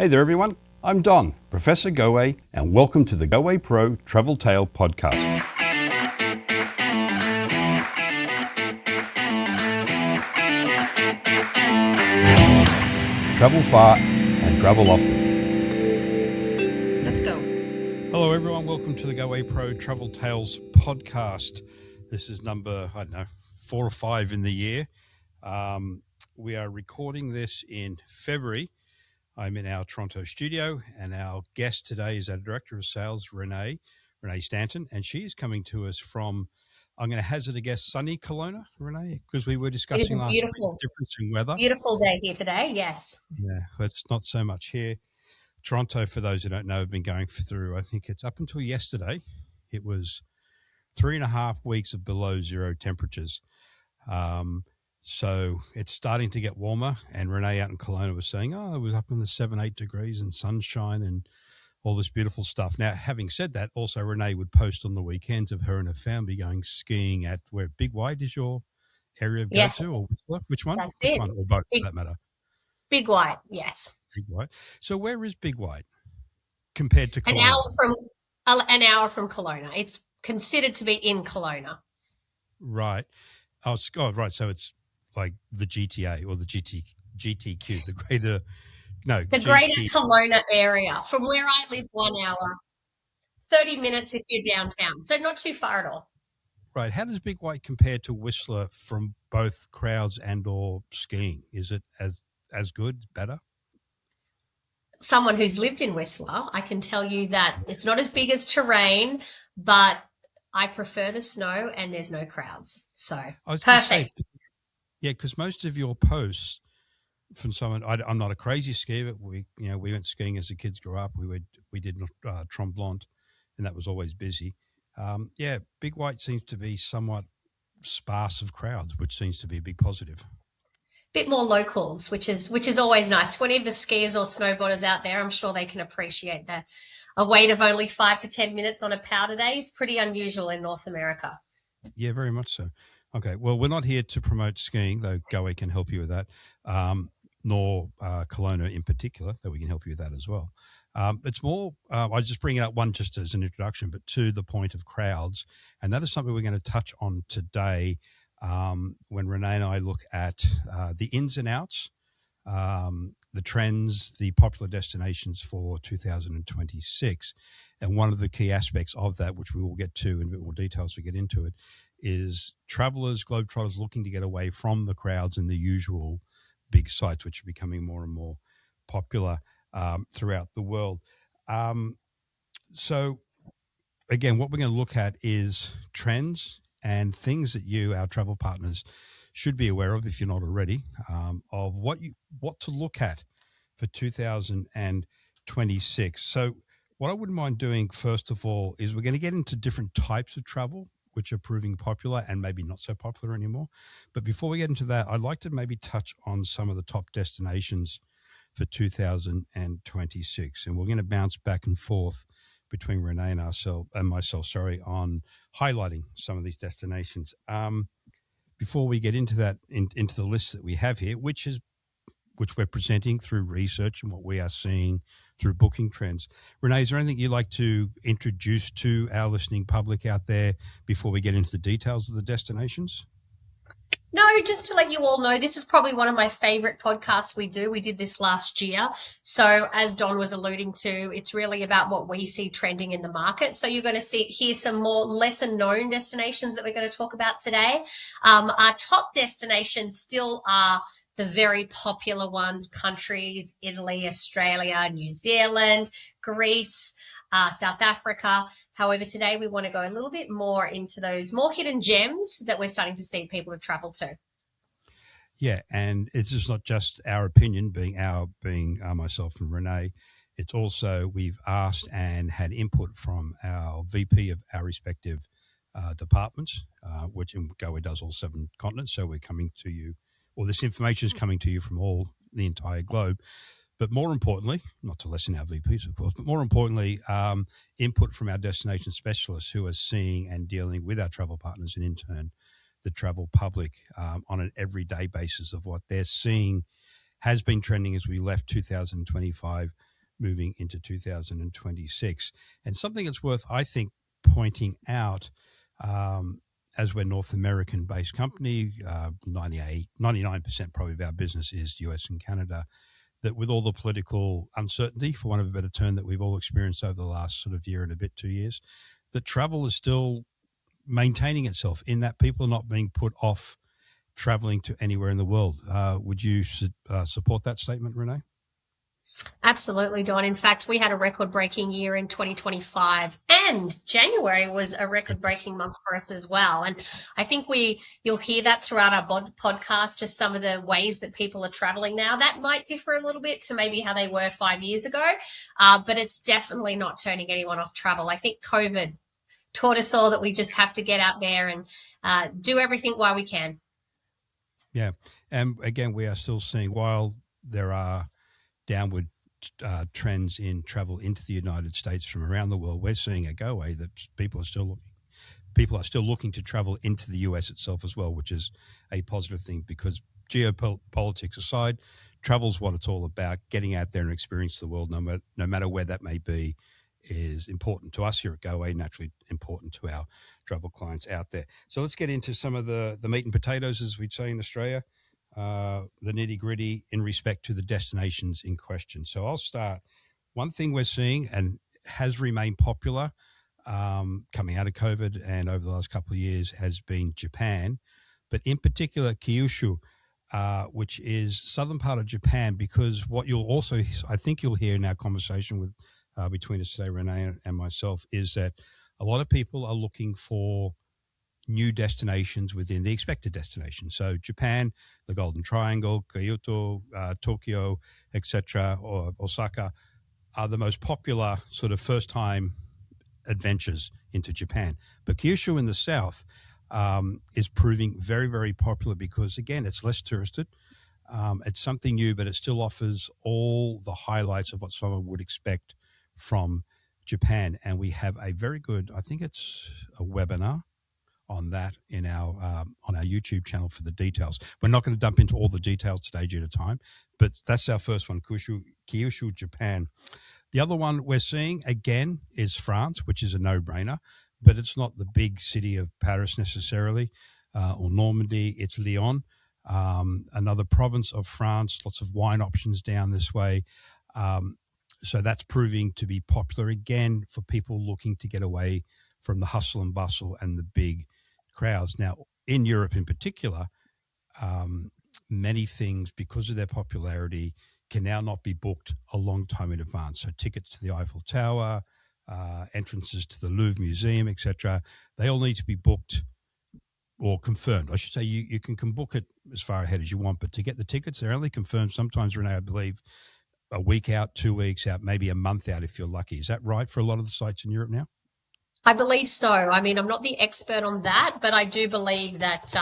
Hey there everyone, I'm Don, Professor Goway, and welcome to the Goway Pro Travel Tale Podcast. Travel far and travel often. Let's go. Hello everyone, welcome to the Goway Pro Travel Tales Podcast. This is number, 4 or 5 in the year. We are recording this in February. I'm in our Toronto studio, and our guest today is our Director of Sales, Renee Stanton, and she is coming to us from, I'm going to hazard a guess, sunny Kelowna, Renee, because we were discussing last week the difference in weather. Beautiful day here today, yes. Yeah, it's not so much here. Toronto, for those who don't know, have been going through, I think it's up until yesterday, it was 3.5 weeks of below zero temperatures. So it's starting to get warmer, and Renee out in Kelowna was saying, it was up in the 7-8 degrees and sunshine and all this beautiful stuff. Now, having said that, also Renee would post on the weekends of her and her family going skiing at where Big White is your area of go-to, or which one? That's which it. one, or both for that matter? Big White, yes. Big White. So where is Big White compared to Kelowna? An hour from Kelowna. It's considered to be in Kelowna. Right. Right. So it's like the GTA or the GTQ, the greater Kelowna area. From where I live, 1 hour, 30 minutes if you're downtown. So not too far at all. Right. How does Big White compare to Whistler from both crowds and or skiing? Is it as good, better? Someone who's lived in Whistler, I can tell you that it's not as big as terrain, but I prefer the snow and there's no crowds. So perfect. Yeah, because most of your posts from someone, I'm not a crazy skier, but we went skiing as the kids grew up. We did Tremblant, and that was always busy. Big White seems to be somewhat sparse of crowds, which seems to be a big positive. Bit more locals, which is always nice. To any of the skiers or snowboarders out there, I'm sure they can appreciate that. A wait of only 5 to 10 minutes on a powder day is pretty unusual in North America. Yeah, very much so. Okay, well, we're not here to promote skiing, though Goway can help you with that, nor Kelowna in particular, though we can help you with that as well. It's more, I just bring out one just as an introduction, but to the point of crowds, and that is something we're going to touch on today when Renee and I look at the ins and outs, the trends, the popular destinations for 2026. And one of the key aspects of that, which we will get to in a bit more detail as we get into it, is travelers, Globetrotters looking to get away from the crowds and the usual big sites, which are becoming more and more popular throughout the world. So, again, what we're going to look at is trends and things that you, our travel partners, should be aware of, if you're not already, of what to look at for 2026. So what I wouldn't mind doing, first of all, is we're going to get into different types of travel, which are proving popular and maybe not so popular anymore. But before we get into that, I'd like to maybe touch on some of the top destinations for 2026. And we're going to bounce back and forth between Renee and myself, on highlighting some of these destinations. Before we get into that, into the list that we have here, which we're presenting through research and what we are seeing through booking trends. Renee, is there anything you'd like to introduce to our listening public out there before we get into the details of the destinations? No, just to let you all know, this is probably one of my favorite podcasts we do. We did this last year. So as Don was alluding to, it's really about what we see trending in the market. So you're going to hear some more lesser known destinations that we're going to talk about today. Our top destinations still are the very popular ones, countries, Italy, Australia, New Zealand, Greece, South Africa. However, today we want to go a little bit more into those more hidden gems that we're starting to see people to travel to. Yeah, and it's just not just our opinion, being myself and Renee. It's also we've asked and had input from our VP of our respective departments, which Goway does all 7 continents. So we're coming to you, or this information is coming to you from the entire globe. But more importantly, not to lessen our VPs, of course, but more importantly, input from our destination specialists who are seeing and dealing with our travel partners and in turn the travel public on an everyday basis of what they're seeing has been trending as we left 2025, moving into 2026. And something that's worth, I think, pointing out, as we're North American based company, 99% probably of our business is US and Canada, that with all the political uncertainty, for want of a better term, that we've all experienced over the last sort of year and a bit, 2 years, that travel is still maintaining itself in that people are not being put off traveling to anywhere in the world. Would you support that statement, Renee? Absolutely, Don. In fact, we had a record-breaking year in 2025, and January was a record-breaking month for us as well. And I think you'll hear that throughout our podcast, just some of the ways that people are traveling now. That might differ a little bit to maybe how they were 5 years ago, but it's definitely not turning anyone off travel. I think COVID taught us all that we just have to get out there and do everything while we can. Yeah. And again, we are still seeing, while there are downward trends in travel into the United States from around the world, we're seeing a Goway that people are still looking to travel into the US itself as well, which is a positive thing, because geopolitics aside, travel's what it's all about. Getting out there and experience the world, no matter where that may be, is important to us here at Goway, naturally important to our travel clients out there. So let's get into some of the meat and potatoes, as we'd say in Australia, the nitty gritty in respect to the destinations in question. So I'll start. One thing we're seeing and has remained popular coming out of COVID and over the last couple of years has been Japan, but in particular Kyushu, which is southern part of Japan, because what you'll also, I think you'll hear in our conversation with between us today, Renee and myself, is that a lot of people are looking for new destinations within the expected destination. So Japan, the Golden Triangle, Kyoto, Tokyo, etc., or Osaka are the most popular sort of first-time adventures into Japan. But Kyushu in the south is proving very, very popular because, again, it's less touristed. It's something new, but it still offers all the highlights of what someone would expect from Japan. And we have a very good, I think it's a webinar on that in our on our YouTube channel for the details. We're not going to dump into all the details today due to time, but that's our first one, Kyushu, Japan. The other one we're seeing, again, is France, which is a no-brainer, but it's not the big city of Paris necessarily, or Normandy. It's Lyon, another province of France, lots of wine options down this way. So that's proving to be popular again for people looking to get away from the hustle and bustle and the big crowds. Now, in Europe in particular, many things, because of their popularity, can now not be booked a long time in advance. So tickets to the Eiffel Tower, entrances to the Louvre Museum, etc., they all need to be booked or confirmed. I should say you can book it as far ahead as you want, but to get the tickets, they're only confirmed sometimes, Renee, I believe, a week out, 2 weeks out, maybe a month out if you're lucky. Is that right for a lot of the sites in Europe now? I believe so. I mean, I'm not the expert on that, but I do believe that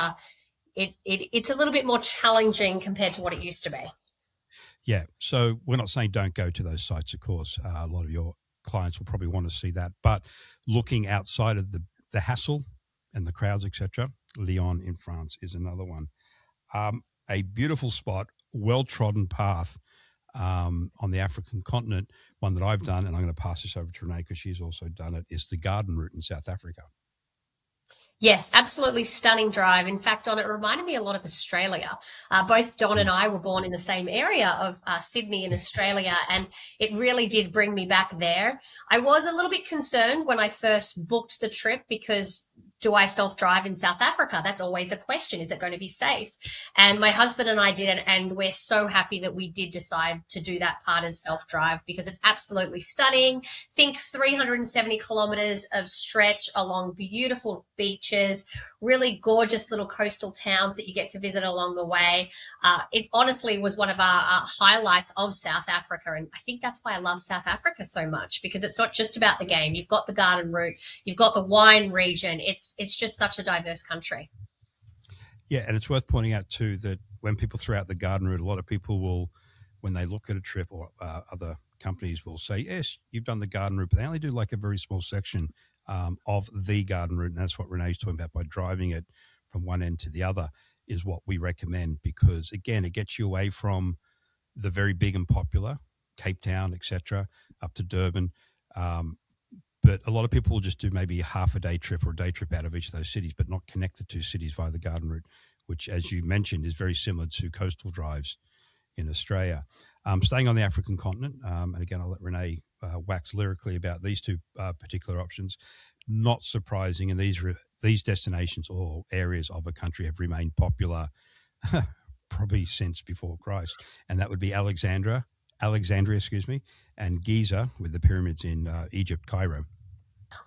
it's a little bit more challenging compared to what it used to be. Yeah. So we're not saying don't go to those sites, of course. A lot of your clients will probably want to see that. But looking outside of the hassle and the crowds, etc., Lyon in France is another one. A beautiful spot, well-trodden path on the African continent, one that I've done, and I'm going to pass this over to Renee because she's also done it, is the Garden Route in South Africa. Yes, absolutely stunning drive. In fact, Don, it reminded me a lot of Australia. Both Don and I were born in the same area of Sydney in Australia, and it really did bring me back there. I was a little bit concerned when I first booked the trip because do I self-drive in South Africa? That's always a question. Is it going to be safe? And my husband and I did it, and we're so happy that we did decide to do that part as self-drive because it's absolutely stunning. Think 370 kilometers of stretch along beautiful beaches, really gorgeous little coastal towns that you get to visit along the way. It honestly was one of our highlights of South Africa, and I think that's why I love South Africa so much, because it's not just about the game. You've got the garden route, you've got the wine region. It's just such a diverse country. Yeah, and it's worth pointing out too that when people throw out the garden route, a lot of people will, when they look at a trip, or other companies will say, yes, you've done the garden route, but they only do like a very small section of the garden route, and that's what Renee's talking about. By driving it from one end to the other is what we recommend, because again, it gets you away from the very big and popular, Cape Town, etc., up to Durban. Um, but a lot of people will just do maybe a half a day trip or a day trip out of each of those cities, but not connect the two cities via the garden route, which, as you mentioned, is very similar to coastal drives in Australia. Staying on the African continent, and again, I'll let Renee wax lyrically about these two particular options. Not surprising, and these destinations or areas of a country have remained popular probably since before Christ, and that would be Alexandria, excuse me, and Giza with the pyramids in Egypt, Cairo.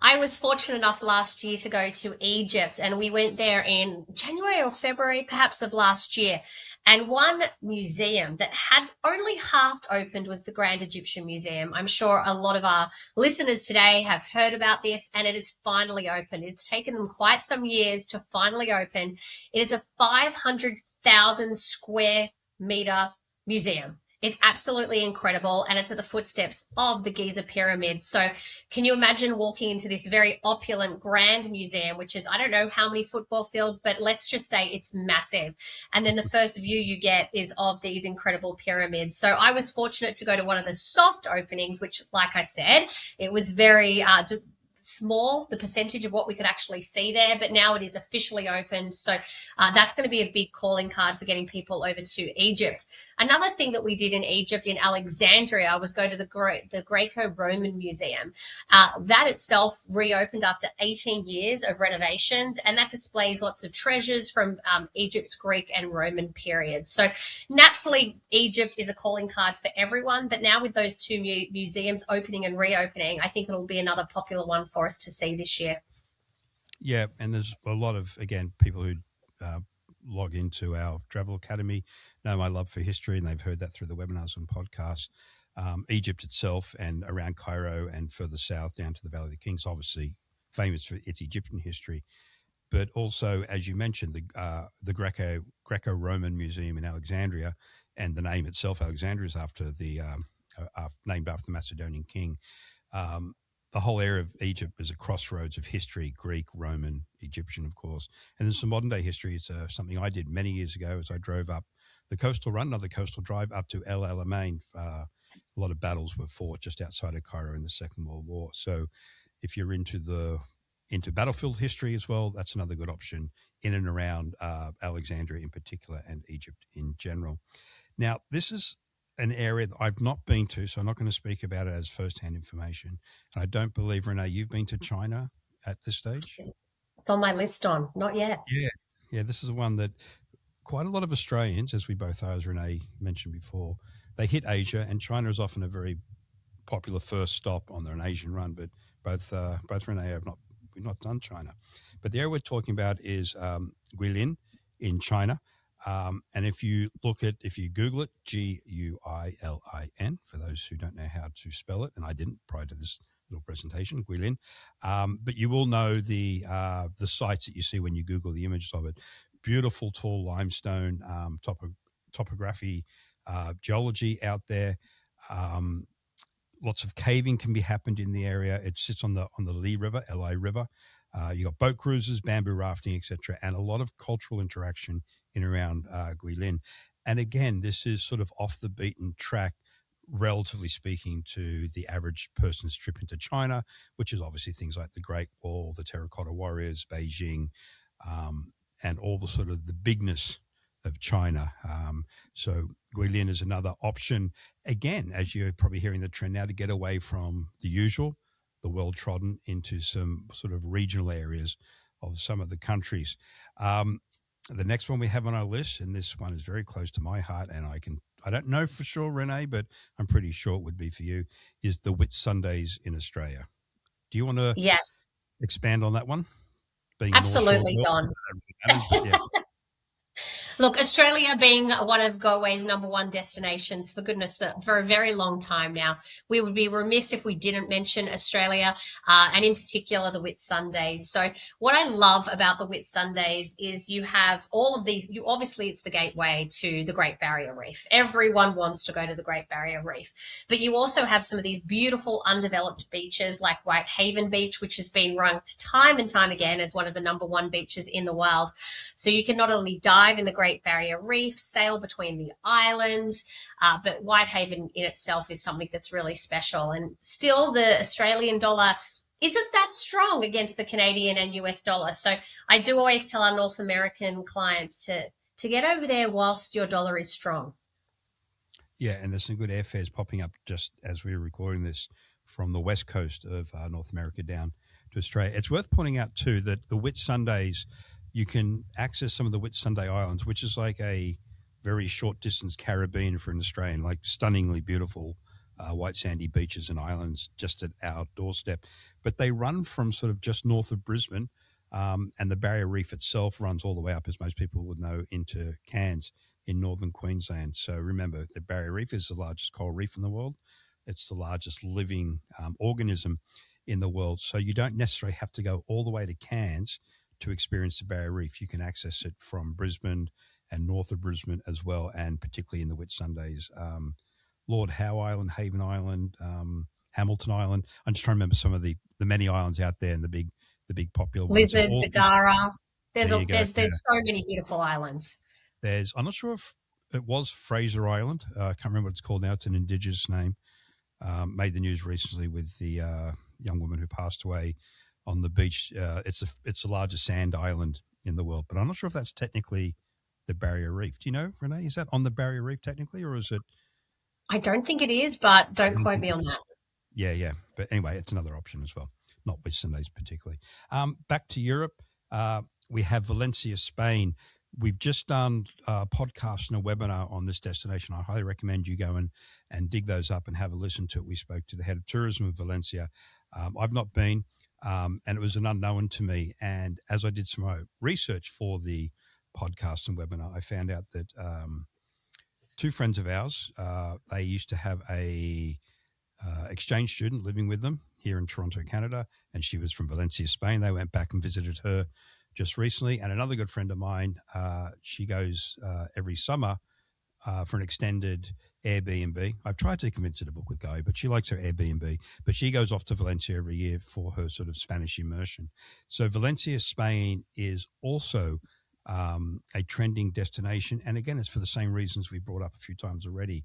I was fortunate enough last year to go to Egypt, and we went there in January or February, perhaps, of last year. And one museum that had only half opened was the Grand Egyptian Museum. I'm sure a lot of our listeners today have heard about this, and it is finally open. It's taken them quite some years to finally open. It is a 500,000 square meter museum. It's absolutely incredible, and it's at the footsteps of the Giza pyramids. So can you imagine walking into this very opulent grand museum, which is, I don't know how many football fields, but let's just say it's massive. And then the first view you get is of these incredible pyramids. So I was fortunate to go to one of the soft openings, which, like I said, it was very small, the percentage of what we could actually see there, but now it is officially open. So that's going to be a big calling card for getting people over to Egypt. Another thing that we did in Egypt, in Alexandria, was go to the Greco-Roman Museum. That itself reopened after 18 years of renovations, and that displays lots of treasures from Egypt's Greek and Roman periods. So naturally, Egypt is a calling card for everyone, but now with those two museums opening and reopening, I think it'll be another popular one for us to see this year. Yeah, and there's a lot of, again, people who log into our Travel Academy know my love for history, and they've heard that through the webinars and podcasts. Egypt itself and around Cairo and further south down to the Valley of the Kings, obviously famous for its Egyptian history, but also, as you mentioned, the Greco-Roman Museum in Alexandria, and the name itself, Alexandria, is named after the Macedonian king. The whole area of Egypt is a crossroads of history, Greek, Roman, Egyptian, of course. And there's some modern day history. It's something I did many years ago as I drove up the coastal run, another coastal drive up to El Alamein. A lot of battles were fought just outside of Cairo in the Second World War. So if you're into battlefield history as well, that's another good option in and around Alexandria in particular and Egypt in general. Now, this is an area that I've not been to, so I'm not going to speak about it as first-hand information. And I don't believe, Renee, you've been to China at this stage? It's on my list, Don. Not yet. Yeah, this is one that quite a lot of Australians, as we both are, as Renee mentioned before, they hit Asia, and China is often a very popular first stop on their Asian run. But both Renee we've not done China. But the area we're talking about is Guilin in China. And if you Google it, Guilin, for those who don't know how to spell it, and I didn't prior to this little presentation, Guilin, but you will know the sites that you see when you Google the images of it. Beautiful, tall limestone, topography, geology out there. Lots of caving can be happened in the area. It sits on the Li River, Li River. You got boat cruises, bamboo rafting, etc., and a lot of cultural interaction in around Guilin. And again, this is sort of off the beaten track, relatively speaking, to the average person's trip into China, which is obviously things like the Great Wall, the Terracotta Warriors, Beijing, and all the sort of the bigness of China. So Guilin is another option. Again, as you're probably hearing the trend now, to get away from the usual, the well-trodden, into some sort of regional areas of some of the countries. The next one we have on our list, and this one is very close to my heart, and I don't know for sure, Renee, but I'm pretty sure it would be for you, is the Whitsundays in Australia. Do you want to expand on that one? Being Absolutely, Don. Yeah. Look, Australia being one of Goway's number one destinations, for goodness, for a very long time now, we would be remiss if we didn't mention Australia, and in particular the Whitsundays. So what I love about the Whitsundays is you have all of these, obviously it's the gateway to the Great Barrier Reef. Everyone wants to go to the Great Barrier Reef, but you also have some of these beautiful undeveloped beaches like Whitehaven Beach, which has been ranked time and time again as one of the number one beaches in the world. So you can not only dive in the Great Barrier Reef, sail between the islands. But Whitehaven in itself is something that's really special. And still, the Australian dollar isn't that strong against the Canadian and US dollar. So I do always tell our North American clients to get over there whilst your dollar is strong. Yeah, and there's some good airfares popping up just as we were recording this from the west coast of North America down to Australia. It's worth pointing out too that the Whitsundays, you can access some of the Whitsunday Islands, which is like a very short distance Caribbean for an Australian, like stunningly beautiful white sandy beaches and islands just at our doorstep. But they run from sort of just north of Brisbane, and the Barrier Reef itself runs all the way up, as most people would know, into Cairns in northern Queensland. So remember, the Barrier Reef is the largest coral reef in the world. It's the largest living organism in the world. So you don't necessarily have to go all the way to Cairns to experience the Barrier Reef. You can access it from Brisbane and north of Brisbane as well, and particularly in the Whitsundays. Lord Howe Island, Haven Island, Hamilton Island. I'm just trying to remember some of the many islands out there and the big popular ones. Lizard, Badara. There's There you go. there's so many beautiful islands. I'm not sure if it was Fraser Island. I can't remember what it's called now. It's an Indigenous name. Made the news recently with the young woman who passed away on the beach. It's the largest sand island in the world, but I'm not sure if that's technically the Barrier Reef. Do you know, Renee? Is that on the Barrier Reef technically, or is it? I don't think it is, but I don't don't quote think me it on is. that. Yeah. But anyway, it's another option as well, not with Sundays particularly. Back to Europe, we have Valencia, Spain. We've just done a podcast and a webinar on this destination. I highly recommend you go and dig those up and have a listen to it. We spoke to the head of tourism of Valencia. I've not been, and it was an unknown to me. And as I did some research for the podcast and webinar, I found out that two friends of ours, they used to have a exchange student living with them here in Toronto, Canada, and she was from Valencia, Spain. They went back and visited her just recently. And another good friend of mine, she goes every summer for an extended Airbnb. I've tried to convince her to book with Go, but she likes her Airbnb. But she goes off to Valencia every year for her sort of Spanish immersion. So Valencia, Spain is also a trending destination. And again, it's for the same reasons we brought up a few times already.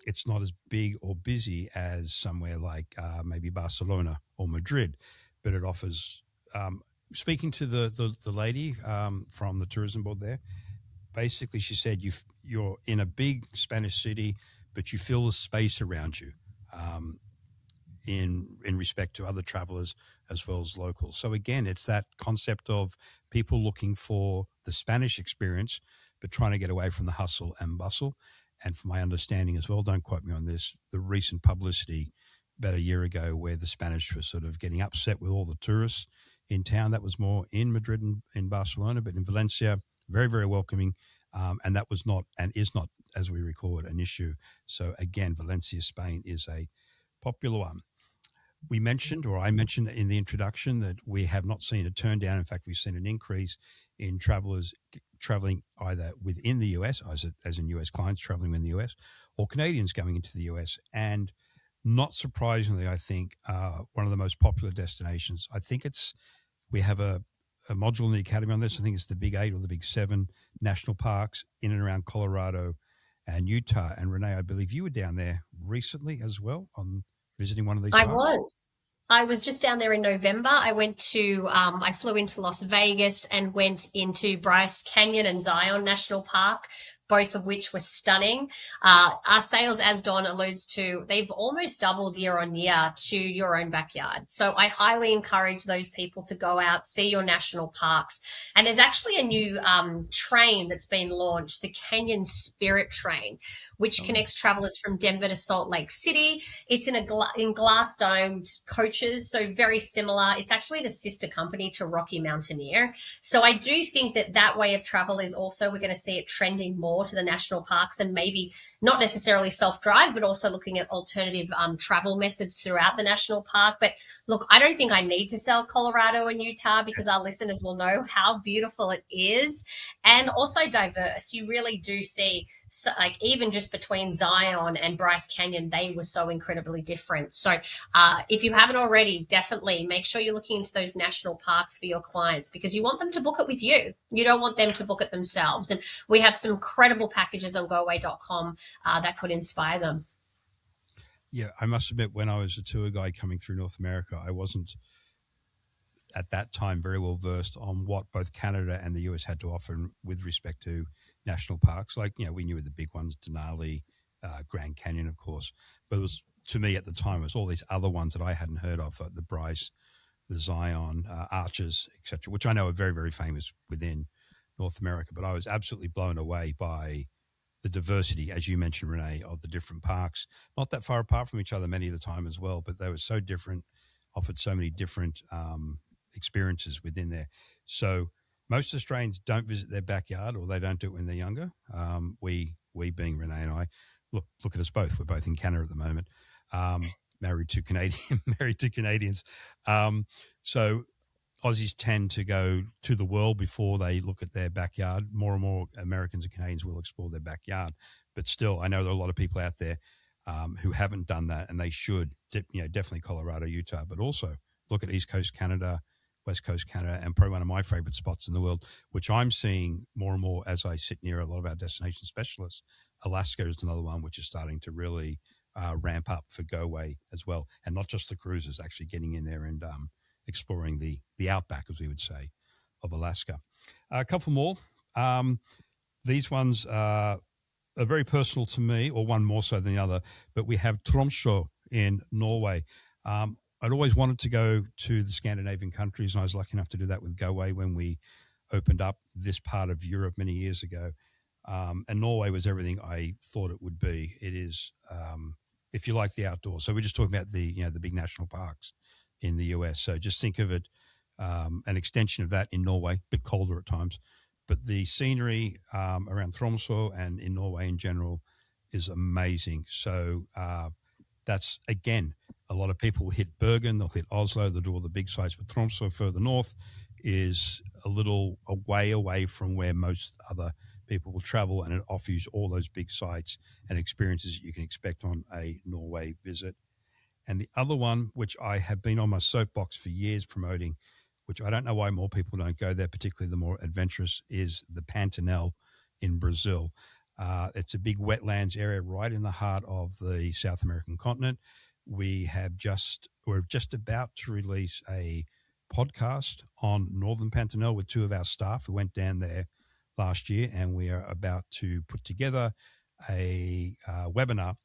It's not as big or busy as somewhere like maybe Barcelona or Madrid, but it offers. Speaking to the lady from the tourism board there, basically she said you're in a big Spanish city, but you feel the space around you in respect to other travelers as well as locals. So again, it's that concept of people looking for the Spanish experience, but trying to get away from the hustle and bustle. And from my understanding as well, don't quote me on this, the recent publicity about a year ago where the Spanish were sort of getting upset with all the tourists in town. That was more in Madrid and in Barcelona, but in Valencia, very, very welcoming. And that was not and is not, as we record, an issue. So again, Valencia, Spain is a popular one. We mentioned, or I mentioned in the introduction, that we have not seen a turn down. In fact, we've seen an increase in travelers traveling either within the US, as in US clients traveling in the US, or Canadians going into the US. And not surprisingly, I think one of the most popular destinations, we have a module in the Academy on this. I think it's the Big 8 or the Big 7 national parks in and around Colorado and Utah. And Renee, I believe you were down there recently as well on visiting one of these I parks. was. I was just down there in November. I flew into Las Vegas and went into Bryce Canyon and Zion National Park, both of which were stunning. Our sales, as Don alludes to, they've almost doubled year on year to your own backyard. So I highly encourage those people to go out, see your national parks. And there's actually a new train that's been launched, the Canyon Spirit Train, which connects travelers from Denver to Salt Lake City. It's in glass domed coaches, so very similar. It's actually the sister company to Rocky Mountaineer. So I do think that way of travel is also, we're going to see it trending more to the national parks, and maybe not necessarily self-drive, but also looking at alternative travel methods throughout the national park. But look, I don't think I need to sell Colorado and Utah, because our listeners will know how beautiful it is and also diverse. You really do see So, like even just between Zion and Bryce Canyon, they were so incredibly different. So if you haven't already, definitely make sure you're looking into those national parks for your clients because you want them to book it with you. You don't want them to book it themselves. And we have some incredible packages on goaway.com that could inspire them. Yeah, I must admit, when I was a tour guide coming through North America, I wasn't at that time very well versed on what both Canada and the US had to offer with respect to national parks. Like, we knew the big ones, Denali, Grand Canyon, of course. But it was, to me at the time, it was all these other ones that I hadn't heard of, the Bryce, the Zion, Arches, etc., which I know are very, very famous within North America. But I was absolutely blown away by the diversity, as you mentioned, Renee, of the different parks, not that far apart from each other many of the time as well, but they were so different, offered so many different experiences within there. So most Australians don't visit their backyard, or they don't do it when they're younger. We being Renee and I, look at us both. We're both in Canada at the moment, married to Canadians. So Aussies tend to go to the world before they look at their backyard. More and more Americans and Canadians will explore their backyard, but still, I know there are a lot of people out there who haven't done that, and they should. Definitely Colorado, Utah, but also look at East Coast Canada, West Coast Canada, and probably one of my favorite spots in the world, which I'm seeing more and more as I sit near a lot of our destination specialists. Alaska is another one which is starting to really ramp up for Goway as well, and not just the cruisers, actually getting in there and exploring the outback, as we would say, of Alaska. A couple more. These ones are very personal to me, or one more so than the other, but we have Tromsø in Norway. I'd always wanted to go to the Scandinavian countries, and I was lucky enough to do that with Goway when we opened up this part of Europe many years ago. And Norway was everything I thought it would be. It is, if you like the outdoors. So we're just talking about the big national parks in the US. So just think of it, an extension of that in Norway, a bit colder at times. But the scenery around Tromsø and in Norway in general is amazing. So that's, again, a lot of people will hit Bergen, they'll hit Oslo, they'll do all the big sites. But Tromsø further north is a little away from where most other people will travel, and it offers all those big sites and experiences that you can expect on a Norway visit. And the other one, which I have been on my soapbox for years promoting, which I don't know why more people don't go there, particularly the more adventurous, is the Pantanal in Brazil. It's a big wetlands area right in the heart of the South American continent. We're just about to release a podcast on Northern Pantanal with two of our staff who went down there last year, and we are about to put together a webinar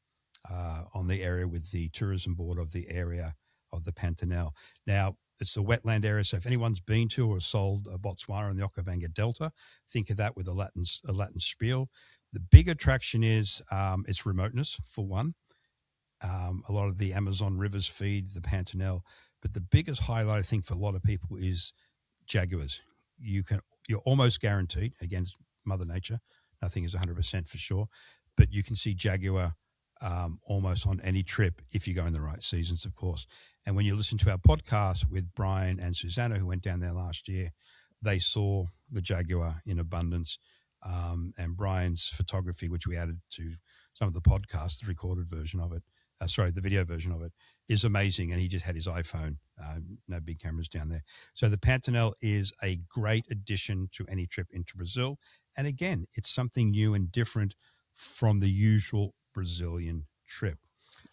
on the area with the tourism board of the area of the Pantanal. Now, it's a wetland area, so if anyone's been to or sold Botswana and the Okabanga Delta, think of that with a Latin spiel. The big attraction is its remoteness, for one. A lot of the Amazon rivers feed the Pantanal, but the biggest highlight, I think, for a lot of people is jaguars. You're almost guaranteed, against Mother Nature, nothing is 100% for sure, but you can see jaguar almost on any trip if you go in the right seasons, of course. And when you listen to our podcast with Brian and Susanna, who went down there last year, they saw the jaguar in abundance. And Brian's photography, which we added to some of the podcasts, the recorded version of it, the video version of it, is amazing. And he just had his iPhone, no big cameras down there. So the Pantanal is a great addition to any trip into Brazil. And again, it's something new and different from the usual Brazilian trip.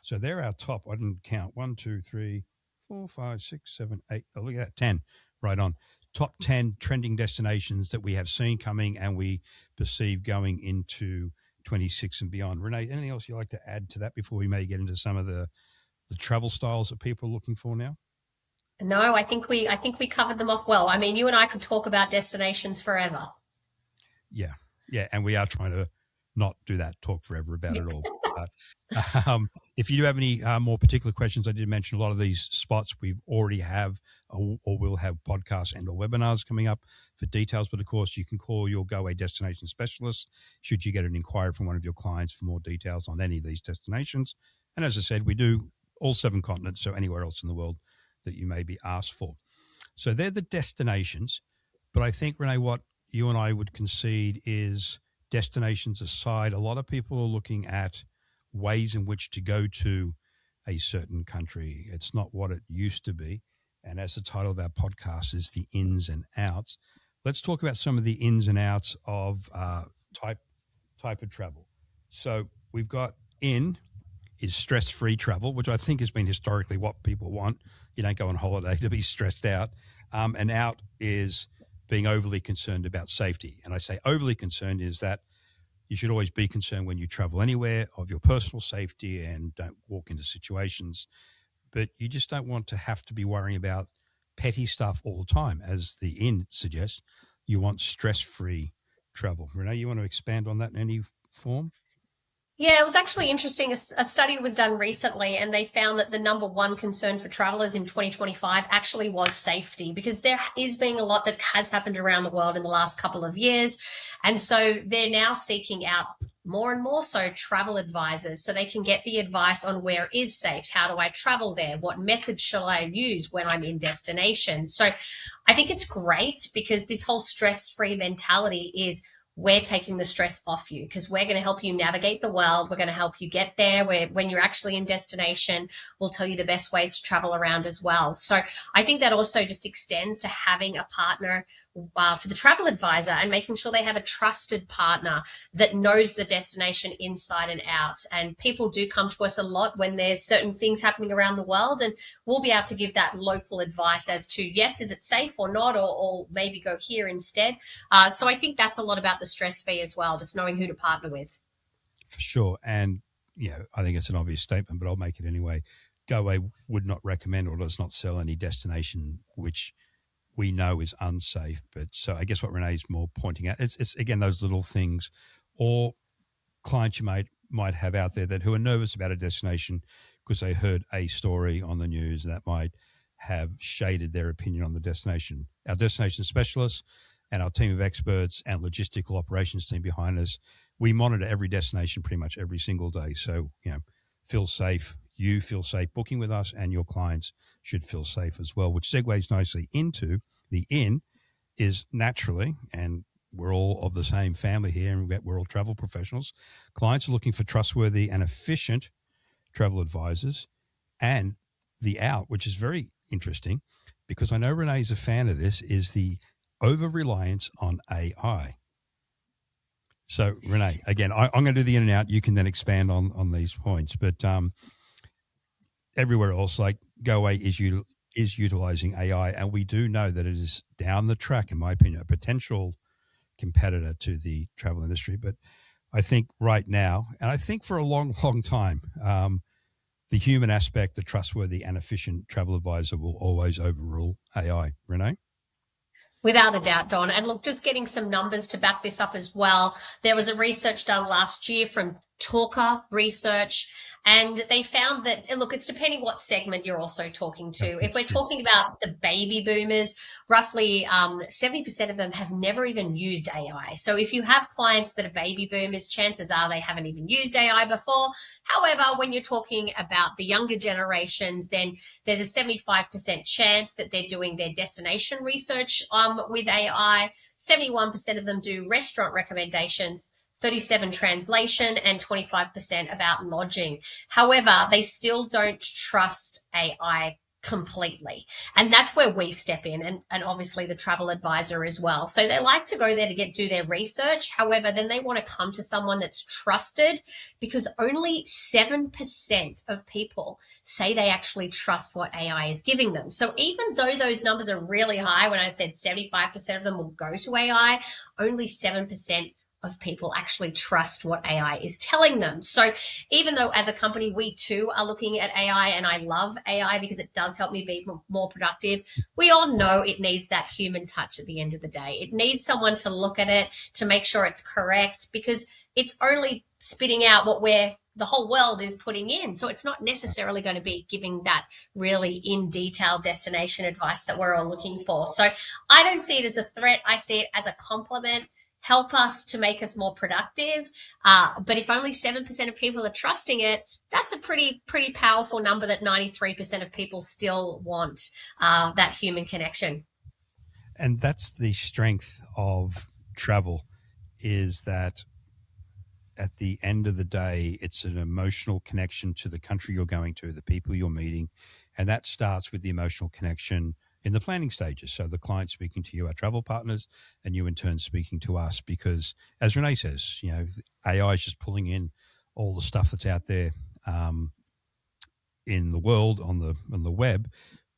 So they're our top. I didn't count. 1, 2, 3, 4, 5, 6, 7, 8. Oh, look at that. 10. Right on. Top 10 trending destinations that we have seen coming and we perceive going into 26 and beyond. Renee, anything else you'd like to add to that before we may get into some of the travel styles that people are looking for now? No, I think we covered them off well. I mean, you and I could talk about destinations forever. Yeah, and we are trying to not do that, talk forever about it all. But, if you do have any more particular questions, I did mention a lot of these spots we've already have or will have podcasts and or webinars coming up for details. But of course, you can call your Goway destination specialist should you get an inquiry from one of your clients for more details on any of these destinations. And as I said, we do all 7 continents, so anywhere else in the world that you may be asked for. So they're the destinations. But I think, Renee, what you and I would concede is destinations aside, a lot of people are looking at ways in which to go to a certain country. It's not what it used to be. And as the title of our podcast is The Ins and Outs, let's talk about some of the ins and outs of type of travel. So we've got in is stress-free travel, which I think has been historically what people want. You don't go on holiday to be stressed out. And out is being overly concerned about safety. And I say overly concerned is that you should always be concerned when you travel anywhere of your personal safety and don't walk into situations. But you just don't want to have to be worrying about petty stuff all the time. As the in suggests, you want stress-free travel. Renee, you want to expand on that in any form? Yeah, it was actually interesting. A study was done recently, and they found that the number one concern for travelers in 2025 actually was safety, because there is being a lot that has happened around the world in the last couple of years. And so they're now seeking out more and more so travel advisors so they can get the advice on where is safe, how do I travel there, what method shall I use when I'm in destination. So I think it's great because this whole stress-free mentality is we're taking the stress off you because we're going to help you navigate the world. We're going to help you get there. When you're actually in destination, we'll tell you the best ways to travel around as well. So I think that also just extends to having a partner for the travel advisor and making sure they have a trusted partner that knows the destination inside and out. And people do come to us a lot when there's certain things happening around the world, and we'll be able to give that local advice as to, yes, is it safe or not, or maybe go here instead. So I think that's a lot about the stress fee as well, just knowing who to partner with. For sure. And, I think it's an obvious statement, but I'll make it anyway. Goway would not recommend or does not sell any destination which we know is unsafe. But so I guess what Renee's more pointing out, it's again, those little things or clients you might have out there that who are nervous about a destination because they heard a story on the news that might have shaded their opinion on the destination. Our destination specialists and our team of experts and logistical operations team behind us, we monitor every destination pretty much every single day. So, feel safe. You feel safe booking with us, and your clients should feel safe as well, which segues nicely into the in is naturally, and we're all of the same family here, and we're all travel professionals. Clients are looking for trustworthy and efficient travel advisors. And the out, which is very interesting, because I know Renee's a fan of this, is the over-reliance on AI. So, Renee, again, I'm going to do the in and out. You can then expand on these points. But everywhere else, like Goway is utilizing AI, and we do know that it is down the track, in my opinion, a potential competitor to the travel industry. But I think right now, and I think for a long, long time, the human aspect, the trustworthy and efficient travel advisor will always overrule AI. Renee? Without a doubt, Don. And look, just getting some numbers to back this up as well. There was a research done last year from Talker Research, and they found that, look, it's depending what segment you're also talking to. If we're talking about the baby boomers, roughly 70% of them have never even used AI. So if you have clients that are baby boomers, chances are they haven't even used AI before. However, when you're talking about the younger generations, then there's a 75% chance that they're doing their destination research with AI. 71% of them do restaurant recommendations, 37 translation, and 25% about lodging. However, they still don't trust AI completely. And that's where we step in, and obviously the travel advisor as well. So they like to go there to do their research. However, then they want to come to someone that's trusted, because only 7% of people say they actually trust what AI is giving them. So even though those numbers are really high, when I said 75% of them will go to AI, only 7% of people actually trust what AI is telling them. So even though as a company, we too are looking at AI, and I love AI because it does help me be more productive, we all know it needs that human touch at the end of the day. It needs someone to look at it, to make sure it's correct, because it's only spitting out what the whole world is putting in. So it's not necessarily going to be giving that really in detail destination advice that we're all looking for. So I don't see it as a threat. I see it as a compliment. Help us to make us more productive. But if only 7% of people are trusting it, that's a pretty powerful number, that 93% of people still want that human connection. And that's the strength of travel, is that at the end of the day, it's an emotional connection to the country you're going to, the people you're meeting. And that starts with the emotional connection in the planning stages. So the client speaking to you, our travel partners, and you in turn speaking to us, because as Renee says, AI is just pulling in all the stuff that's out there in the world on the web.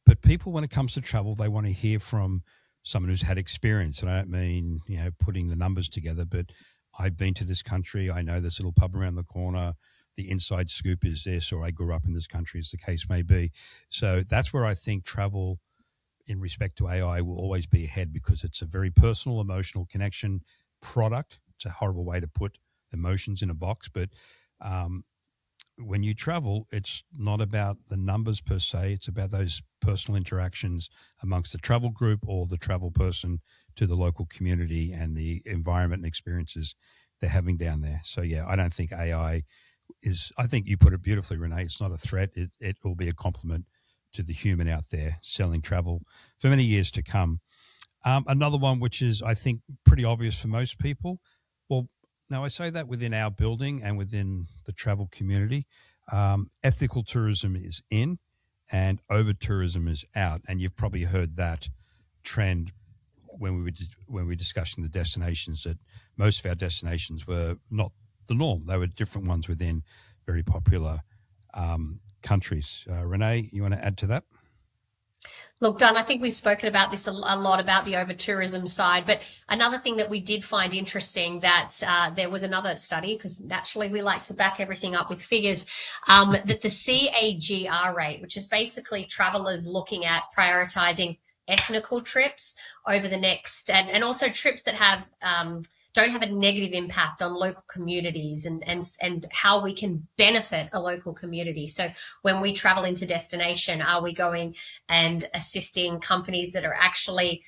But people, when it comes to travel, they want to hear from someone who's had experience. And I don't mean, putting the numbers together, but I've been to this country. I know this little pub around the corner. The inside scoop is this, or I grew up in this country, as the case may be. So that's where I think travel in respect to AI will always be ahead, because it's a very personal, emotional connection product. It's a horrible way to put emotions in a box, but when you travel, it's not about the numbers per se. It's about those personal interactions amongst the travel group or the travel person to the local community and the environment and experiences they're having down there. So, yeah, I don't think AI is, I think you put it beautifully, Renee. It's not a threat. It will be a compliment to the human out there selling travel for many years to come. Another one, which is, I think, pretty obvious for most people. Well, now I say that within our building and within the travel community, ethical tourism is in and over tourism is out. And you've probably heard that trend when we were discussing the destinations, that most of our destinations were not the norm. They were different ones within very popular countries. Renee, you want to add to that? Look, Don, I think we've spoken about this a lot about the over tourism side, but another thing that we did find interesting, that there was another study, because naturally we like to back everything up with figures, that the CAGR rate, which is basically travelers looking at prioritizing ethnical trips over the next, and also trips that have don't have a negative impact on local communities, and how we can benefit a local community. So when we travel into destination, are we going and assisting companies that are actually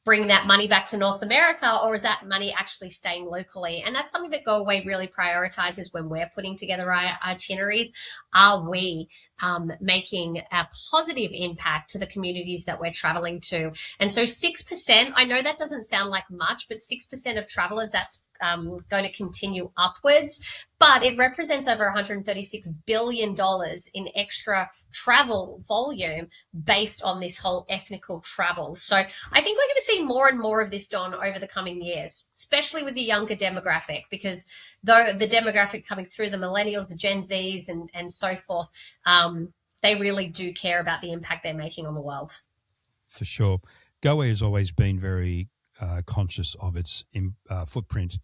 bring that money back to North America, or is that money actually staying locally? And that's something that Goway really prioritizes when we're putting together our itineraries. Are we making a positive impact to the communities that we're traveling to? And so 6%, I know that doesn't sound like much, but 6% of travelers, that's going to continue upwards, but it represents over $136 billion in extra travel volume based on this whole ethnical travel. So I think we're going to see more and more of this, Don, over the coming years, especially with the younger demographic, because though the demographic coming through, the millennials, the Gen Zs, and so forth, they really do care about the impact they're making on the world. For sure. Goway has always been very conscious of its footprint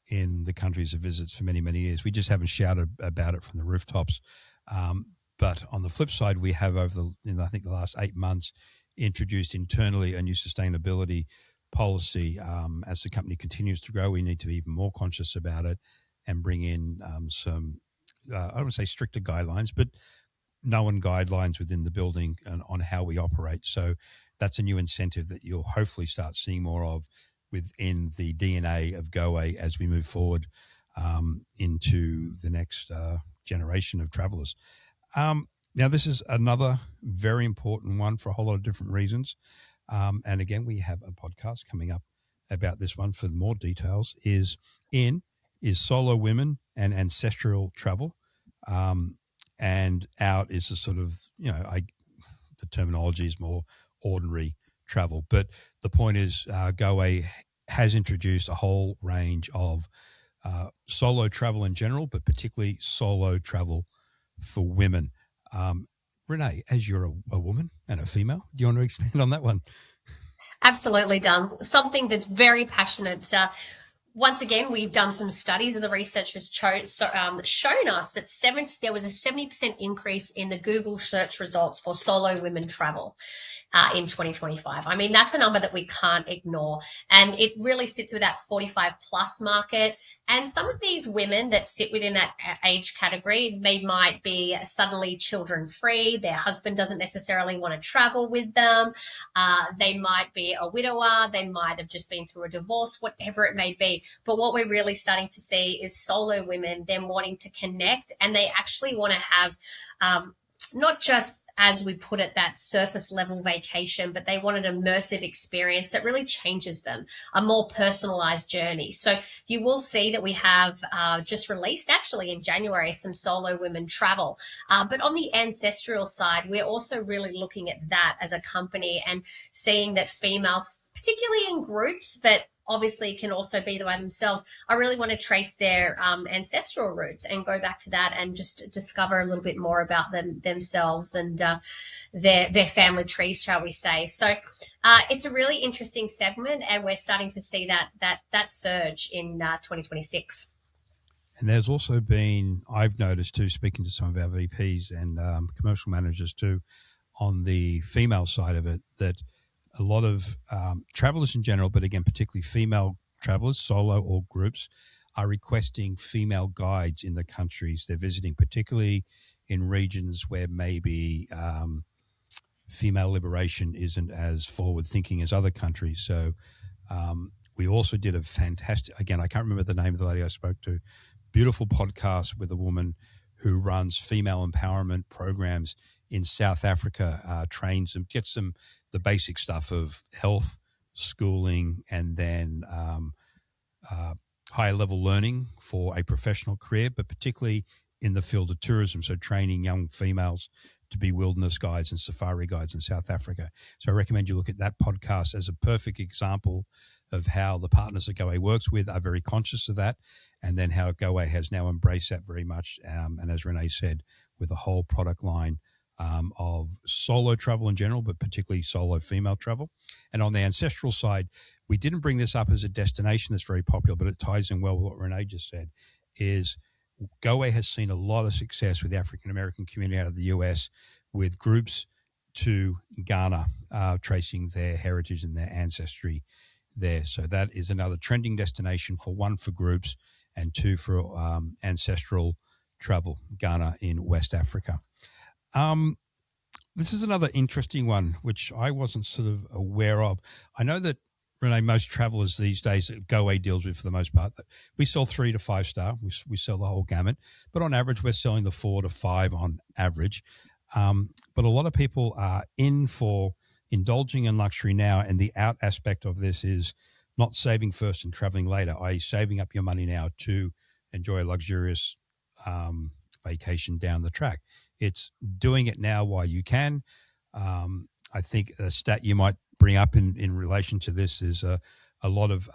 in the countries it visits for many, many years. We just haven't shouted about it from the rooftops. But on the flip side, we have I think the last 8 months, introduced internally a new sustainability policy. As the company continues to grow, we need to be even more conscious about it and bring in some, I don't want to say stricter guidelines, but known guidelines within the building on how we operate. So that's a new incentive that you'll hopefully start seeing more of within the DNA of Goway as we move forward into the next generation of travelers. Now, this is another very important one for a whole lot of different reasons. And again, we have a podcast coming up about this one for more details. Is solo women and ancestral travel. And out is a sort of, the terminology is more ordinary travel. But the point is, Goway has introduced a whole range of solo travel in general, but particularly solo travel for women. Renee, as you're a woman and a female, do you want to expand on that one? Absolutely, Don. Something that's very passionate. Once again, we've done some studies, and the research has shown us that there was a 70% increase in the Google search results for solo women travel in 2025. I mean, that's a number that we can't ignore. And it really sits with that 45 plus market. And some of these women that sit within that age category, they might be suddenly children free. Their husband doesn't necessarily want to travel with them. They might be a widower. They might have just been through a divorce, whatever it may be. But what we're really starting to see is solo women, them wanting to connect, and they actually want to have not just as we put it, that surface level vacation, but they want an immersive experience that really changes them, a more personalized journey. So you will see that we have just released actually in January some solo women travel. But on the ancestral side, we're also really looking at that as a company and seeing that females, particularly in groups, but obviously can also be by themselves, I really want to trace their ancestral roots and go back to that and just discover a little bit more about themselves and their family trees, shall we say. So it's a really interesting segment, and we're starting to see that surge in 2026. And there's also been, I've noticed too, speaking to some of our VPs and commercial managers too, on the female side of it, that a lot of travelers in general, but again, particularly female travelers, solo or groups, are requesting female guides in the countries they're visiting, particularly in regions where maybe female liberation isn't as forward thinking as other countries. So we also did a fantastic, again, I can't remember the name of the lady I spoke to, beautiful podcast with a woman who runs female empowerment programs in South Africa, trains them, gets them the basic stuff of health, schooling, and then higher level learning for a professional career, but particularly in the field of tourism. So training young females to be wilderness guides and safari guides in South Africa. So I recommend you look at that podcast as a perfect example of how the partners that Goway works with are very conscious of that, and then how Goway has now embraced that very much. And as Renee said, with a whole product line of solo travel in general, but particularly solo female travel. And on the ancestral side, we didn't bring this up as a destination that's very popular, but it ties in well with what Renee just said, is Goway has seen a lot of success with the African-American community out of the US with groups to Ghana, tracing their heritage and their ancestry there. So that is another trending destination for one, for groups, and two, for ancestral travel, Ghana in West Africa. This is another interesting one, which I wasn't sort of aware of. I know that, Renee, most travelers these days that Goway deals with, for the most part, we sell 3 to 5 star. We sell the whole gamut, but on average, we're selling the 4 to 5 on average. But a lot of people are in for indulging in luxury now, and the out aspect of this is not saving first and traveling later, i.e. saving up your money now to enjoy a luxurious vacation down the track. It's doing it now while you can. I think a stat you might bring up in relation to this is a lot of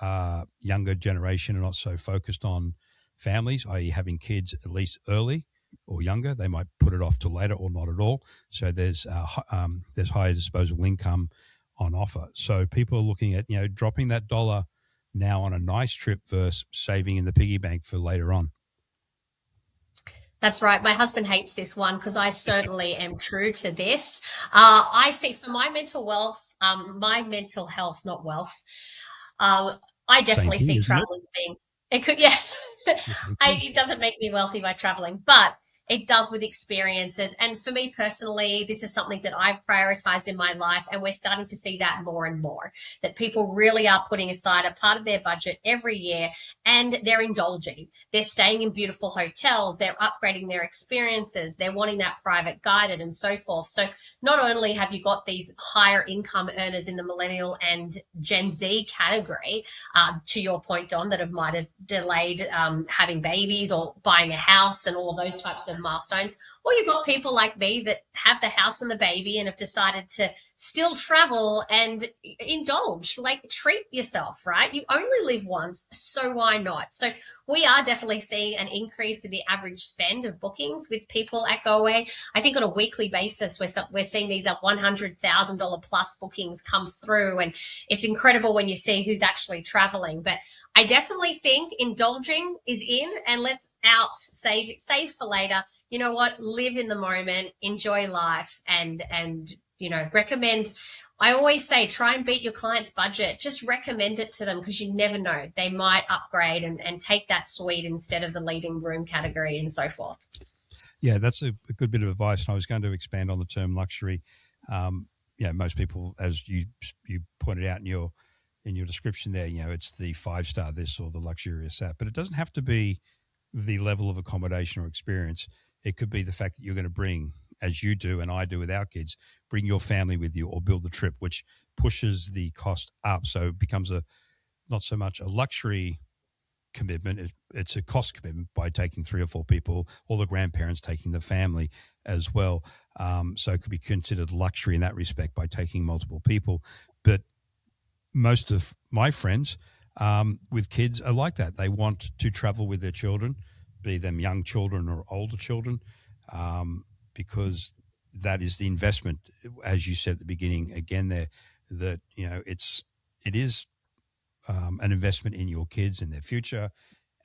younger generation are not so focused on families, i.e. having kids at least early or younger. They might put it off till later or not at all. So there's higher disposable income on offer. So people are looking at, dropping that dollar now on a nice trip versus saving in the piggy bank for later on. That's right. My husband hates this one because I certainly am true to this. I see for my my mental health, not wealth. I definitely see travel as being, it could, yeah, it doesn't make me wealthy by traveling, but it does with experiences. And for me personally, this is something that I've prioritized in my life. And we're starting to see that more and more, that people really are putting aside a part of their budget every year and they're indulging. They're staying in beautiful hotels. They're upgrading their experiences. They're wanting that private guided and so forth. So not only have you got these higher income earners in the millennial and Gen Z category, to your point, Don, that might have delayed having babies or buying a house and all those types of milestones, or you've got people like me that have the house and the baby and have decided to still travel and indulge, like treat yourself, right? You only live once, so why not? So we are definitely seeing an increase in the average spend of bookings with people at Goway. I think on a weekly basis, we're seeing these $100,000 plus bookings come through, and it's incredible when you see who's actually traveling. But I definitely think indulging is in, and let's save for later. You know what? Live in the moment, enjoy life, and recommend. I always say, try and beat your client's budget. Just recommend it to them because you never know. They might upgrade and take that suite instead of the leading room category and so forth. Yeah, that's a good bit of advice. And I was going to expand on the term luxury. Most people, as you pointed out in your description there, it's the 5-star this or the luxurious that. But it doesn't have to be the level of accommodation or experience. It could be the fact that you're going to bring as you do and I do with our kids, bring your family with you or build the trip, which pushes the cost up. So it becomes a not so much a luxury commitment. It's a cost commitment by taking 3 or 4 people, or the grandparents taking the family as well. So it could be considered luxury in that respect by taking multiple people. But most of my friends with kids are like that. They want to travel with their children, be them young children or older children, because that is the investment, as you said at the beginning. Again, there that it is an investment in your kids and their future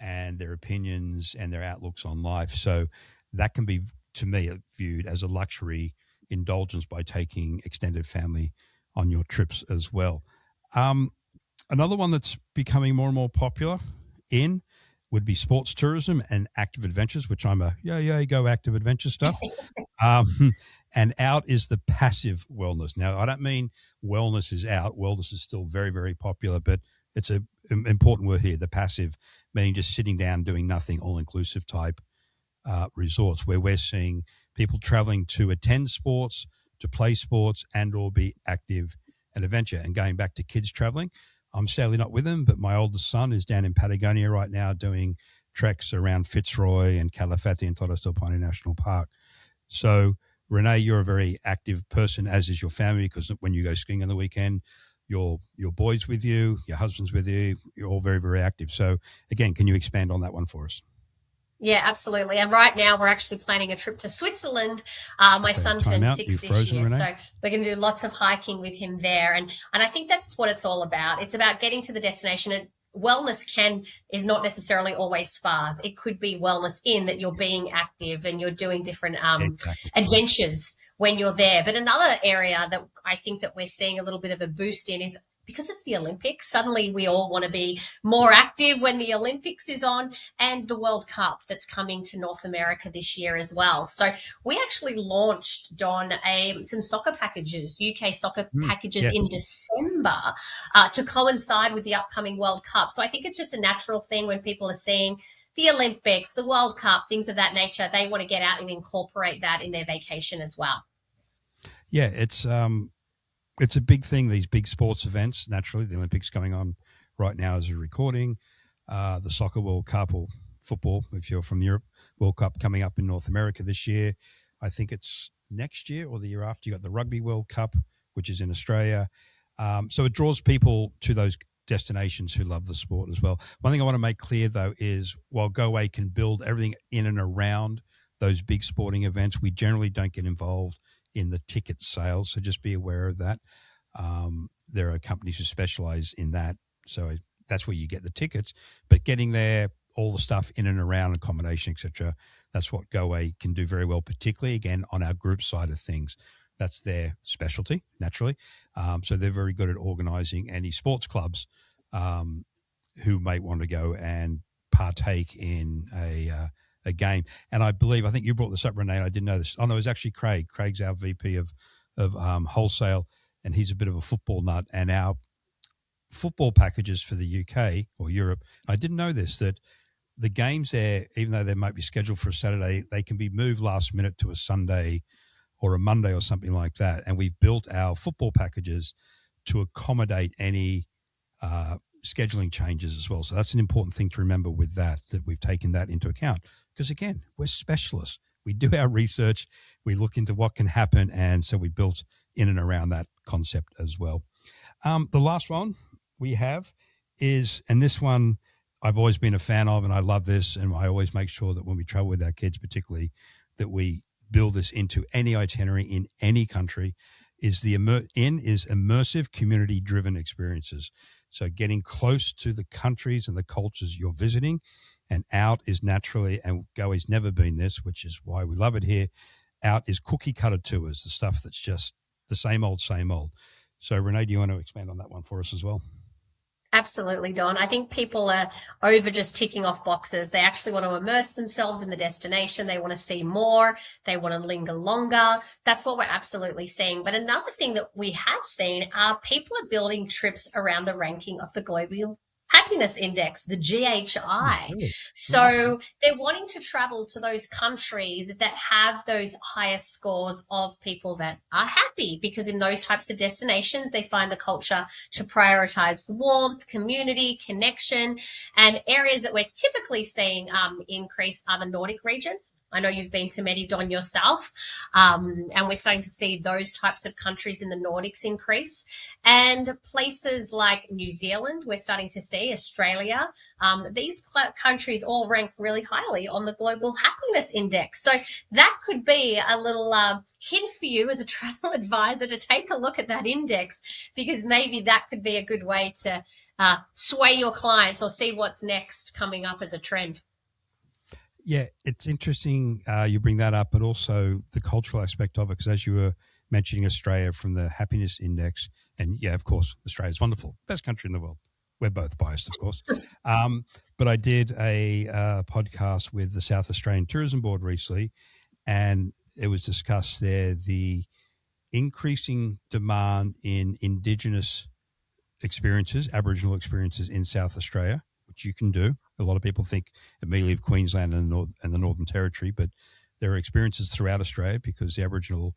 and their opinions and their outlooks on life. So that can be, to me, viewed as a luxury indulgence by taking extended family on your trips as well. Another one that's becoming more and more popular would be sports tourism and active adventures, which I'm a go active adventure stuff. And out is the passive wellness. Now, I don't mean wellness is out. Wellness is still very, very popular, but it's an important word here, the passive, meaning just sitting down, doing nothing, all-inclusive type resorts, where we're seeing people traveling to attend sports, to play sports, and or be active and adventure. And going back to kids traveling, I'm sadly not with them, but my oldest son is down in Patagonia right now doing treks around Fitzroy and Calafate and Torres del Paine National Park. So, Renee, you're a very active person, as is your family, because when you go skiing on the weekend, your boy's with you, your husband's with you, you're all very, very active. So, again, can you expand on that one for us? Yeah, absolutely. And right now we're actually planning a trip to Switzerland. My son turned 6 this year, Renee? so we're going to do lots of hiking with him there. And I think that's what it's all about. It's about getting to the destination. And wellness is not necessarily always spas. It could be wellness in that you're being active and you're doing different Exactly. adventures when you're there. But another area that I think that we're seeing a little bit of a boost in is because it's the Olympics. Suddenly we all want to be more active when the Olympics is on, and the World Cup that's coming to North America this year as well. So we actually launched, Don, some soccer packages, UK soccer packages yes. in December to coincide with the upcoming World Cup. So I think it's just a natural thing when people are seeing the Olympics, the World Cup, things of that nature, they want to get out and incorporate that in their vacation as well. Yeah, it's a big thing, these big sports events. Naturally, the Olympics going on right now as we're recording. The Soccer World Cup, or football, if you're from Europe, World Cup coming up in North America this year. I think it's next year or the year after. You got the Rugby World Cup, which is in Australia. So it draws people to those destinations who love the sport as well. One thing I want to make clear, though, is while Goway can build everything in and around those big sporting events, we generally don't get involved in the ticket sales. So just be aware of that. There are companies who specialize in that. So that's where you get the tickets. But getting there, all the stuff in and around accommodation, etc., that's what Goway can do very well, particularly, again, on our group side of things. That's their specialty, naturally. So they're very good at organizing any sports clubs who may want to go and partake in a game. And I think you brought this up, Renee. I didn't know this. Oh, no, it was actually Craig. Craig's our VP of wholesale, and he's a bit of a football nut. And our football packages for the UK or Europe, I didn't know this, that the games there, even though they might be scheduled for a Saturday, they can be moved last minute to a Sunday or a Monday or something like that. And we've built our football packages to accommodate any scheduling changes as well. So that's an important thing to remember with that we've taken that into account. Because, again, we're specialists. We do our research. We look into what can happen. And so we built in and around that concept as well. The last one we have is, and this one I've always been a fan of, and I love this, and I always make sure that when we travel with our kids particularly, that we build this into any itinerary in any country, is immersive community-driven experiences. So getting close to the countries and the cultures you're visiting, and out is naturally, and Goway's never been this, which is why we love it here, out is cookie-cutter tours, the stuff that's just the same old, same old. So, Renee, do you want to expand on that one for us as well? Absolutely, Don. I think people are over just ticking off boxes. They actually want to immerse themselves in the destination. They want to see more. They want to linger longer. That's what we're absolutely seeing. But another thing that we have seen are people are building trips around the ranking of the global happiness index, the Oh, GHI. really? Okay. So they're wanting to travel to those countries that have those higher scores of people that are happy, because in those types of destinations, they find the culture to prioritize warmth, community, connection, and areas that we're typically seeing increase are the Nordic regions. I know you've been to many, Don, yourself, and we're starting to see those types of countries in the Nordics increase. And places like New Zealand, we're starting to see, Australia, these countries all rank really highly on the Global Happiness Index. So that could be a little hint for you as a travel advisor to take a look at that index, because maybe that could be a good way to sway your clients or see what's next coming up as a trend. Yeah, it's interesting you bring that up, but also the cultural aspect of it, because as you were mentioning Australia from the happiness index, and yeah, of course, Australia's wonderful, best country in the world. We're both biased, of course. But I did a podcast with the South Australian Tourism Board recently, and it was discussed there the increasing demand in Indigenous experiences, Aboriginal experiences in South Australia, which you can do. A lot of people think immediately of Queensland and the Northern Territory, but there are experiences throughout Australia because the Aboriginal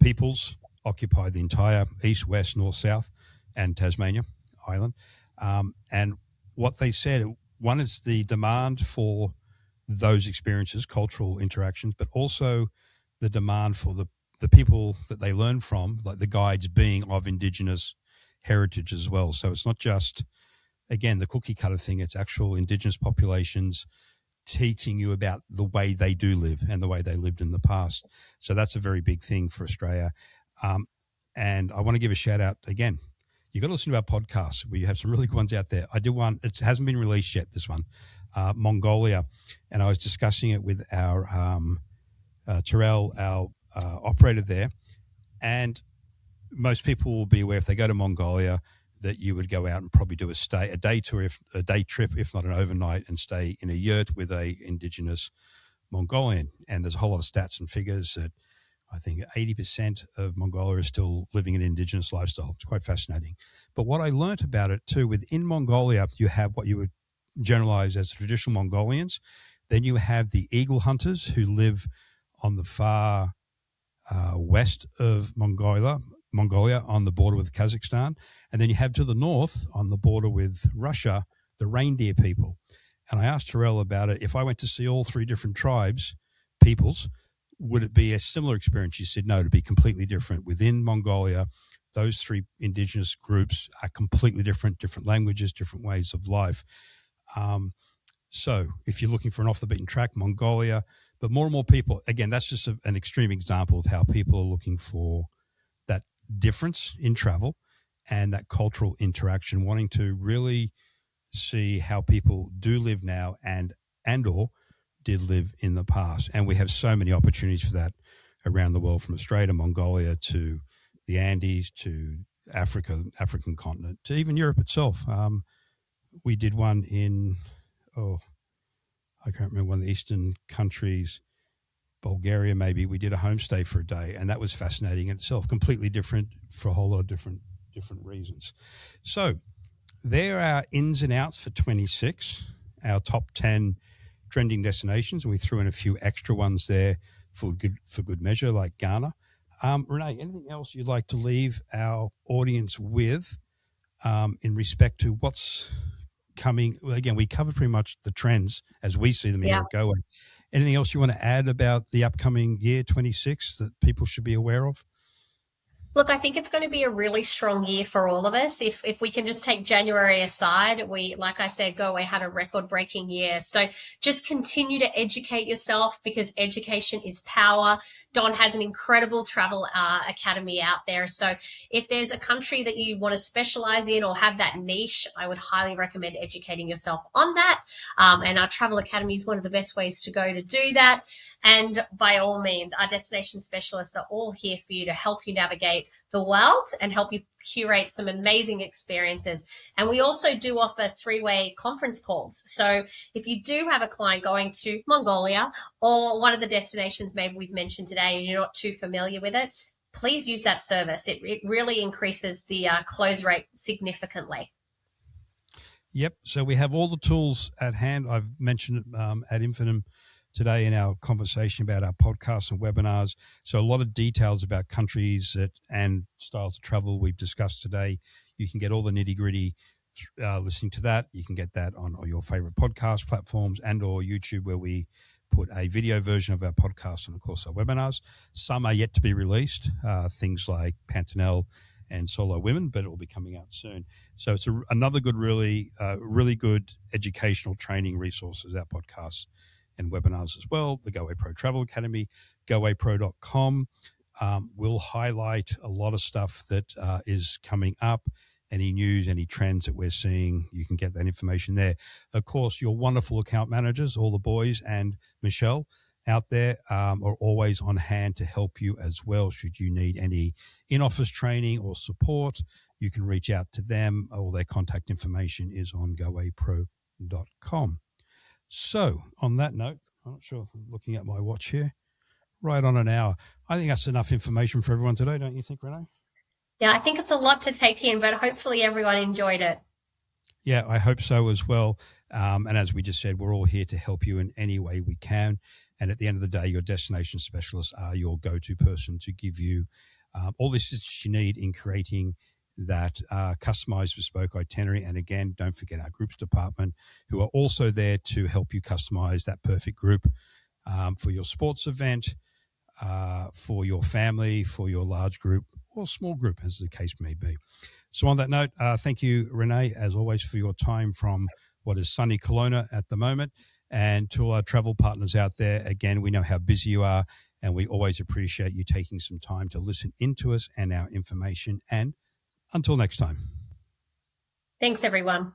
peoples occupy the entire east, west, north, south, and Tasmania Island. And what they said, one is the demand for those experiences, cultural interactions, but also the demand for the people that they learn from, like the guides being of Indigenous heritage as well. So it's not just, again, the cookie cutter thing, it's actual Indigenous populations teaching you about the way they do live and the way they lived in the past. So that's a very big thing for Australia. And I want to give a shout out again. You got to listen to our podcast. We have some really good ones out there. I did one. It hasn't been released yet, this one, Mongolia. And I was discussing it with our Terrell, our operator there. And most people will be aware if they go to Mongolia that you would go out and probably do a day tour, a day trip, if not an overnight, and stay in a yurt with a Indigenous Mongolian. And there's a whole lot of stats and figures that I think 80% of Mongolia is still living an Indigenous lifestyle. It's quite fascinating. But what I learnt about it too, within Mongolia, you have what you would generalize as traditional Mongolians. Then you have the eagle hunters who live on the far west of Mongolia on the border with Kazakhstan. And then you have to the north on the border with Russia, the reindeer people. And I asked Terrell about it. If I went to see all three different peoples, would it be a similar experience? He said, no, it'd be completely different. Within Mongolia, those three indigenous groups are completely different languages, different ways of life. So if you're looking for an off the beaten track, Mongolia, but more and more people, again, that's just an extreme example of how people are looking for that difference in travel and that cultural interaction, wanting to really see how people do live now and or did live in the past. And we have so many opportunities for that around the world, from Australia to Mongolia to the Andes to African continent to even Europe itself. We did one in, I can't remember, one of the eastern countries, Bulgaria maybe. We did a homestay for a day, and that was fascinating in itself, completely different for a whole lot of different reasons. So there are ins and outs for 26, our top 10 trending destinations, and we threw in a few extra ones there for good measure, like Ghana. Renee, anything else you'd like to leave our audience with in respect to what's coming? Well, again, we covered pretty much the trends as we see them here at Goway. Anything else you want to add about the upcoming year 26 that people should be aware of? Look, I think it's going to be a really strong year for all of us. If we can just take January aside, like I said, Goway had a record-breaking year. So just continue to educate yourself, because education is power. Don has an incredible travel academy out there. So if there's a country that you want to specialize in or have that niche, I would highly recommend educating yourself on that. And our travel academy is one of the best ways to go to do that. And by all means, our destination specialists are all here for you to help you navigate the world and help you curate some amazing experiences. And we also do offer 3-way conference calls. So if you do have a client going to Mongolia or one of the destinations maybe we've mentioned today and you're not too familiar with it, please use that service. It really increases the close rate significantly. Yep. So we have all the tools at hand. I've mentioned it ad infinitum today in our conversation about our podcasts and webinars. So a lot of details about countries and styles of travel we've discussed today. You can get all the nitty gritty listening to that. You can get that on all your favorite podcast platforms and or YouTube, where we put a video version of our podcast and, of course, our webinars. Some are yet to be released, things like Pantanel and Solo Women, but it will be coming out soon. So it's another good, really good educational training resources, our podcasts and webinars as well. The Goway Pro Travel Academy, gowaypro.com, will highlight a lot of stuff that is coming up. Any news, any trends that we're seeing, you can get that information there. Of course, your wonderful account managers, all the boys and Michelle out there, are always on hand to help you as well. Should you need any in-office training or support, you can reach out to them. All their contact information is on gowaypro.com. So on that note, I'm not sure, I'm looking at my watch here, right on an hour. I think that's enough information for everyone today, don't you think, Renee? Yeah, I think it's a lot to take in, but hopefully everyone enjoyed it. Yeah, I hope so as well. And as we just said, we're all here to help you in any way we can. And at the end of the day, your destination specialists are your go-to person to give you all the assistance you need in creating that customized bespoke itinerary. And again, don't forget our groups department, who are also there to help you customize that perfect group for your sports event, for your family, for your large group or small group, as the case may be. So on that note, thank you, Renee, as always, for your time from what is sunny Kelowna at the moment. And to all our travel partners out there, again, we know how busy you are, and we always appreciate you taking some time to listen into us and our information. And until next time. Thanks, everyone.